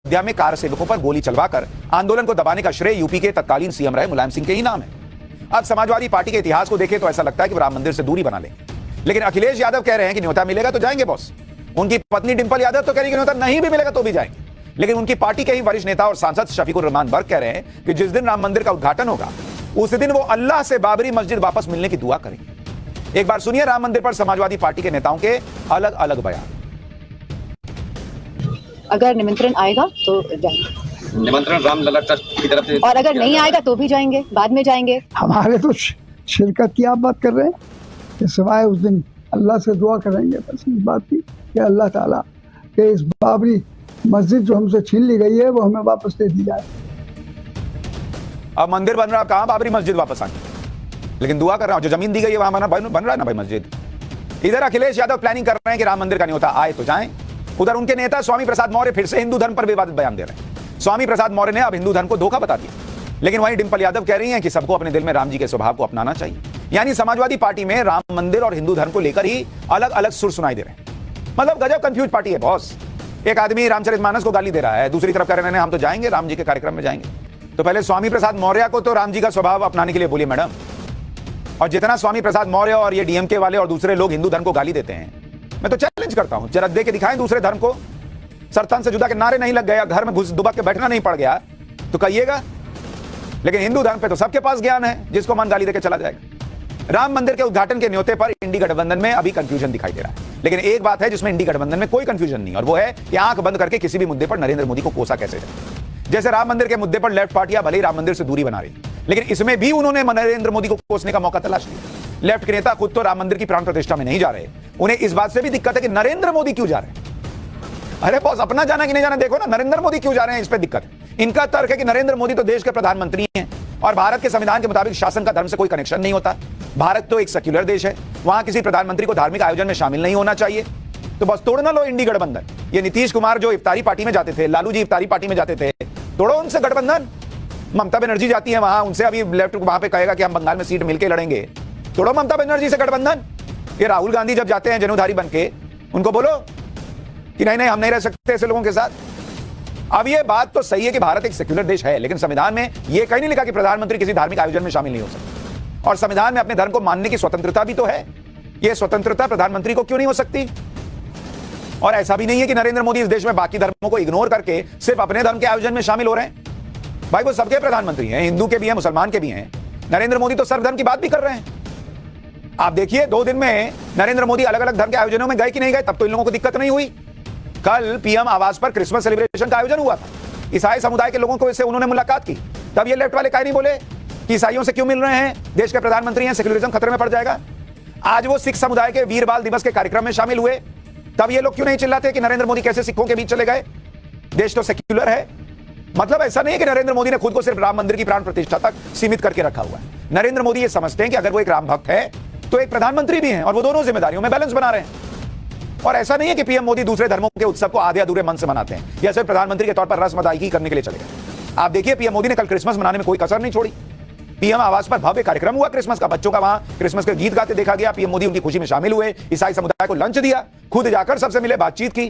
अयोध्या में कार सेवकों पर गोली चलवाकर आंदोलन को दबाने का श्रेय यूपी के तत्कालीन सीएम रहे मुलायम सिंह के ही नाम है। अब समाजवादी पार्टी के इतिहास को देखें तो ऐसा लगता है कि वो राम मंदिर से दूरी बना लेंगे, लेकिन अखिलेश यादव कह रहे हैं कि न्योता मिलेगा तो जाएंगे बॉस। उनकी पत्नी डिंपल यादव तो कह रही है कि न्योता नहीं भी मिलेगा तो भी जाएंगे, लेकिन उनकी पार्टी के ही वरिष्ठ नेता और सांसद शफीकुर रहमान बर्क कह रहे हैं कि जिस दिन राम मंदिर का उद्घाटन होगा उस दिन वो अल्लाह से बाबरी मस्जिद वापस मिलने की दुआ करेंगे। एक बार सुनिए राम मंदिर पर समाजवादी पार्टी के नेताओं के अलग अलग बयान। अगर निमंत्रण आएगा तो जाएंगे, निमंत्रण रामलला ट्रस्ट की तरफ से, और अगर नहीं आएगा तो भी जाएंगे, बाद में जाएंगे। हमारे तो शिरकत की आप बात कर रहे हैं, सिवाय उस दिन अल्लाह से दुआ करेंगे बस इस बात की कि अल्लाह ताला के इस बाबरी मस्जिद जो हमसे छीन ली गई है वो हमें वापस दे दी जाए। अब मंदिर बन रहा, कहां बाबरी मस्जिद वापस आनी, लेकिन दुआ कर रहा हूं जो जमीन दी गई है वहां बन रहा है ना भाई मस्जिद। इधर अखिलेश यादव प्लानिंग कर रहे हैं कि राम मंदिर का न्योता आए तो जाएं, उधर उनके नेता स्वामी प्रसाद मौर्य फिर से हिंदू धर्म पर विवादित बयान दे रहे हैं। स्वामी प्रसाद मौर्य ने अब हिंदू धर्म को धोखा बता दिया, लेकिन वहीं डिंपल यादव कह रही हैं कि सबको अपने दिल में राम जी के स्वभाव को अपनाना चाहिए। यानी समाजवादी पार्टी में राम मंदिर और हिंदू धर्म को लेकर ही अलग अलग सुर सुनाई दे रहे हैं। मतलब गजब कंफ्यूज पार्टी है बॉस। एक आदमी रामचरितमानस को गाली दे रहा है, दूसरी तरफ कह रहे हैं हम तो जाएंगे राम जी के कार्यक्रम में जाएंगे। तो पहले स्वामी प्रसाद मौर्य को तो राम जी का स्वभाव अपनाने के लिए बोलिए मैडम। और जितना स्वामी प्रसाद मौर्य और ये डीएमके वाले और दूसरे लोग हिंदू धर्म को गाली देते हैं, मैं तो चैलेंज करता हूं जरा दे के दिखाएं दूसरे धर्म को। सरतन से जुदा के नारे नहीं लग गया, घर में घुस दुबक के बैठना नहीं पड़ गया तो कहिएगा, लेकिन हिंदू धर्म पे तो सबके पास ज्ञान है, जिसको मन गाली देके चला जाएगा। राम मंदिर के उद्घाटन के न्योते पर इंडी गठबंधन में अभी कंफ्यूजन दिखाई दे रहा है, लेकिन एक बात है जिसमें इंडी गठबंधन में कोई कंफ्यूजन नहीं, और वो है कि आंख बंद करके किसी भी मुद्दे पर नरेंद्र मोदी को कोसा कैसे जाए। जैसे राम मंदिर के मुद्दे पर लेफ्ट पार्टियां भले ही राम मंदिर से दूरी बना रही, लेकिन इसमें भी उन्होंने नरेंद्र मोदी को कोसने का मौका तलाश लिया। लेफ्ट के नेता खुद तो राम मंदिर की प्राण प्रतिष्ठा में नहीं जा रहे, उन्हें इस बात से भी दिक्कत है कि नरेंद्र मोदी क्यों जा रहे हैं। अरे बॉस अपना जाना कि नहीं जाना देखो ना, नरेंद्र मोदी क्यों जा रहे हैं इस पे दिक्कत है। इनका तर्क है कि नरेंद्र मोदी तो देश के प्रधानमंत्री हैं और भारत के संविधान के मुताबिक शासन का धर्म से कोई कनेक्शन नहीं होता। भारत तो एक सेक्युलर देश है, वहां किसी प्रधानमंत्री को धार्मिक आयोजन में शामिल नहीं होना चाहिए। तो बस तोड़ ना लो इंडी गठबंधन। ये नीतीश कुमार जो इफ्तारी पार्टी में जाते थे, लालू जी इफ्तारी पार्टी में जाते थे, तोड़ो उनसे गठबंधन। ममता बनर्जी जाती है वहां, उनसे अभी लेफ्ट वहां पे कहेगा कि हम बंगाल में सीट मिलकर लड़ेंगे, तोड़ो ममता बनर्जी से गठबंधन। ये राहुल गांधी जब जाते हैं जनुधारी बन के, उनको बोलो कि नहीं नहीं हम नहीं रह सकते ऐसे लोगों के साथ। अब ये बात तो सही है कि भारत एक सेक्युलर देश है, लेकिन संविधान में यह कहीं नहीं लिखा कि प्रधानमंत्री किसी धार्मिक आयोजन में शामिल नहीं हो सकते, और संविधान में अपने धर्म को मानने की स्वतंत्रता भी तो है। यह स्वतंत्रता प्रधानमंत्री को क्यों नहीं हो सकती। और ऐसा भी नहीं है कि नरेंद्र मोदी इस देश में बाकी धर्मों को इग्नोर करके सिर्फ अपने धर्म के आयोजन में शामिल हो रहे हैं। भाई वो सबके प्रधानमंत्री हैं, हिंदू के भी हैं, मुसलमान के भी हैं। नरेंद्र मोदी तो सर्वधर्म की बात भी कर रहे हैं। आप देखिए 2 दिन में नरेंद्र मोदी अलग अलग धर्म के आयोजनों में गए कि नहीं गए, तब तो इन लोगों को दिक्कत नहीं हुई। कल पीएम आवास पर क्रिसमस सेलिब्रेशन का आयोजन हुआ था, ईसाई समुदाय के लोगों को इससे उन्होंने मुलाकात की, तब ये लेफ्ट वाले काहे नहीं बोले कि ईसाइयों से क्यों मिल रहे हैं, देश के प्रधानमंत्री हैं, सेक्युलरिज्म खतरे में पड़ जाएगा। आज वो सिख समुदाय के वीर बाल दिवस के कार्यक्रम में शामिल हुए, तब ये लोग क्यों नहीं चिल्लाते कि नरेंद्र मोदी कैसे सिखों के बीच चले गए, देश तो सेक्युलर है। मतलब ऐसा नहीं है कि नरेंद्र मोदी ने खुद को सिर्फ राम मंदिर की प्राण प्रतिष्ठा तक सीमित करके रखा हुआ है। नरेंद्र मोदी ये समझते हैं कि अगर वो एक राम भक्त है तो एक प्रधानमंत्री भी हैं, और वो दोनों जिम्मेदारियों में बैलेंस बना रहे हैं। और ऐसा नहीं है कि पीएम मोदी दूसरे धर्मों के उत्सव को आधे अधूरे मन से मनाते हैं या सिर्फ प्रधानमंत्री के तौर पर रस्म अदायगी करने के लिए चले गए। आप देखिए पीएम मोदी ने कल क्रिसमस मनाने में कोई कसर नहीं छोड़ी। पीएम आवास पर भव्य कार्यक्रम हुआ क्रिसमस का, बच्चों का वहां क्रिसमस के गीत गाते देखा गया। पीएम मोदी उनकी खुशी में शामिल हुए, ईसाई समुदाय को लंच दिया, खुद जाकर सबसे मिले, बातचीत की।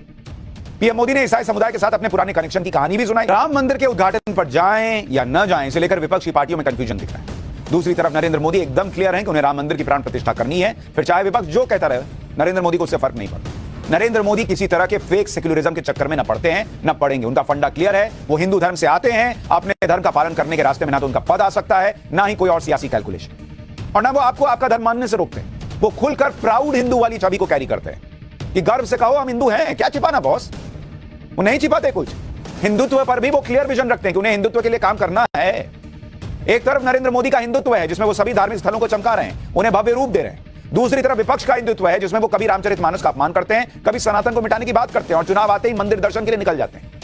पीएम मोदी ने ईसाई समुदाय के साथ अपने पुराने कनेक्शन की कहानी भी सुनाई। राम मंदिर के उद्घाटन पर जाएं या न जाएं इसे लेकर विपक्षी पार्टियों में कंफ्यूजन दिख रहा है। दूसरी तरफ नरेंद्र मोदी एकदम क्लियर है कि उन्हें राम मंदिर की प्राण प्रतिष्ठा करनी है, फिर चाहे विपक्ष जो कहता रहे, नरेंद्र मोदी को उससे फर्क नहीं पड़ता। नरेंद्र मोदी किसी तरह के फेक सेक्युलरिज्म के चक्कर में न पड़ते हैं न पड़ेंगे। उनका फंडा क्लियर है, वो हिंदू धर्म से आते हैं, अपने धर्म का पालन करने के रास्ते में ना तो उनका पद आ सकता है, ना ही कोई और सियासी कैलकुलेशन, और ना वो आपको आपका धर्म मानने से रोकते हैं। वो खुलकर प्राउड हिंदू वाली छवि को कैरी करते हैं कि गर्व से कहो हम हिंदू हैं, क्या छिपाना बॉस। वो नहीं छिपाते कुछ। हिंदुत्व पर भी वो क्लियर विजन रखते हैं कि उन्हें हिंदुत्व के लिए काम करना है। एक तरफ नरेंद्र मोदी का हिंदुत्व है जिसमें वो सभी धार्मिक स्थलों को चमका रहे हैं, उन्हें भव्य रूप दे रहे हैं। दूसरी तरफ विपक्ष का हिंदुत्व है जिसमें वो कभी रामचरितमानस का अपमान करते हैं, कभी सनातन को मिटाने की बात करते हैं, और चुनाव आते ही मंदिर दर्शन के लिए निकल जाते हैं।